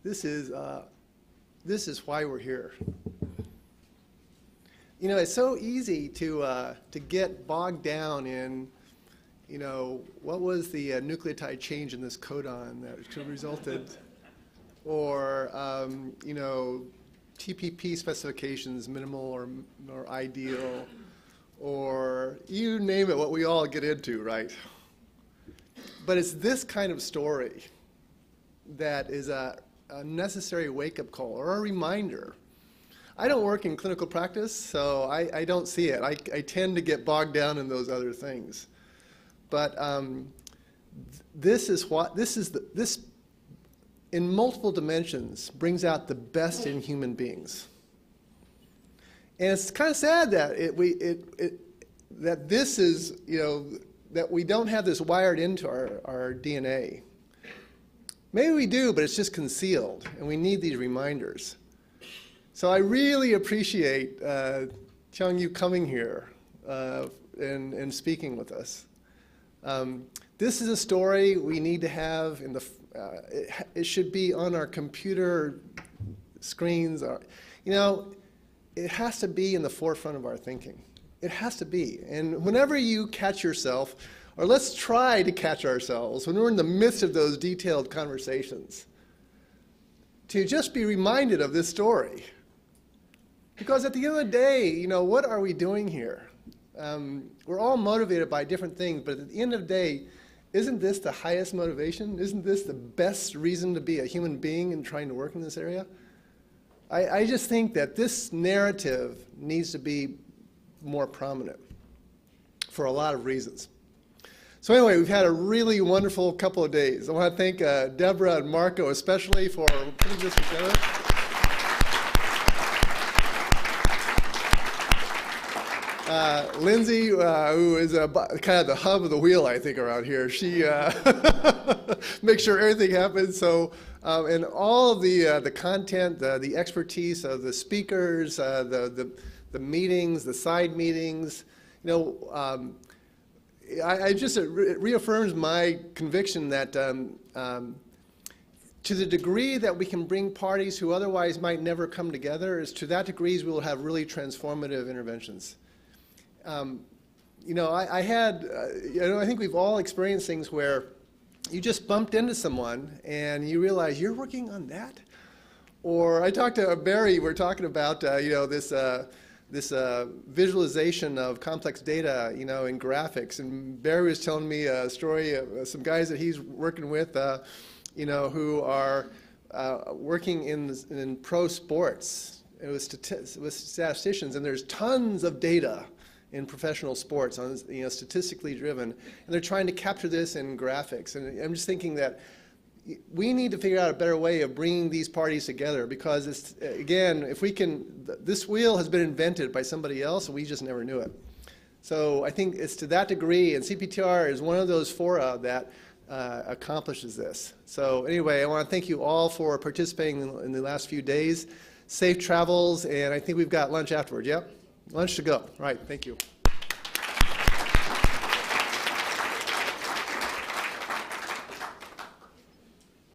this is why we're here. You know, it's so easy to get bogged down in, you know, what was the nucleotide change in this codon that could have resulted, or, you know, TPP specifications, minimal or ideal, or you name it, what we all get into, right? But it's this kind of story that is a necessary wake-up call or a reminder. I don't work in clinical practice, so I don't see it. I tend to get bogged down in those other things. But this in multiple dimensions brings out the best in human beings. And it's kind of sad that that this is, you know, that we don't have this wired into our DNA. Maybe we do, but it's just concealed, and we need these reminders. So I really appreciate Chung, you coming here and speaking with us. This is a story we need to have in the. It should be on our computer screens. You know, it has to be in the forefront of our thinking. It has to be. And whenever you catch yourself, or let's try to catch ourselves when we're in the midst of those detailed conversations, to just be reminded of this story. Because at the end of the day, you know, what are we doing here? We're all motivated by different things, but at the end of the day, isn't this the highest motivation? Isn't this the best reason to be a human being and trying to work in this area? I just think that this narrative needs to be more prominent for a lot of reasons. So anyway, we've had a really wonderful couple of days. I want to thank Deborah and Marco especially for putting this together. Lindsay, who is kind of the hub of the wheel, I think, around here, she makes sure everything happens. So, and all of the content, the expertise of the speakers, the meetings, the side meetings, you know, I just, it reaffirms my conviction that to the degree that we can bring parties who otherwise might never come together, is to that degree we will have really transformative interventions. You know, I think we've all experienced things where you just bumped into someone and you realize you're working on that. Or I talked to Barry, we're talking about, you know, this visualization of complex data, you know, in graphics. And Barry was telling me a story of some guys that he's working with, you know, who are working in pro sports. It was statisticians, and there's tons of data in professional sports, on, you know, statistically driven, and they're trying to capture this in graphics. And I'm just thinking that we need to figure out a better way of bringing these parties together, because it's, again, if we can, this wheel has been invented by somebody else and we just never knew it. So I think it's to that degree, and CPTR is one of those fora that accomplishes this. So anyway, I want to thank you all for participating in the last few days. Safe travels, and I think we've got lunch afterwards, yep? Lunch to go. All right, thank you.